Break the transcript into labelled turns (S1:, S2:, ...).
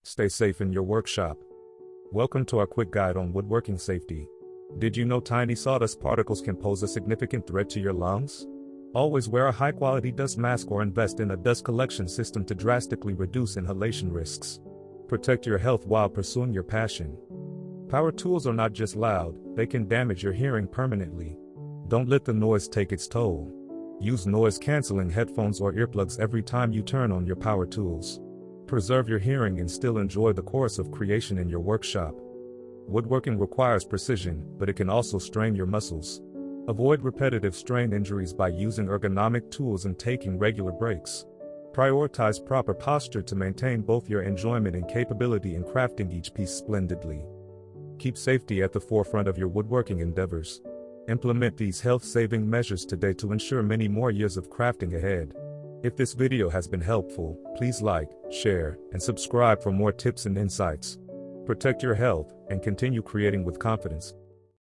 S1: Stay safe in your workshop. Welcome to our quick guide on woodworking safety. Did you know tiny sawdust particles can pose a significant threat to your lungs? Always wear a high-quality dust mask or invest in a dust collection system to drastically reduce inhalation risks. Protect your health while pursuing your passion. Power tools are not just loud, they can damage your hearing permanently. Don't let the noise take its toll. Use noise-canceling headphones or earplugs every time you turn on your power tools. Preserve your hearing and still enjoy the chorus of creation in your workshop. Woodworking requires precision, but it can also strain your muscles. Avoid repetitive strain injuries by using ergonomic tools and taking regular breaks. Prioritize proper posture to maintain both your enjoyment and capability in crafting each piece splendidly. Keep safety at the forefront of your woodworking endeavors. Implement these health-saving measures today to ensure many more years of crafting ahead. If this video has been helpful, please like, share, and subscribe for more tips and insights. Protect your health and continue creating with confidence.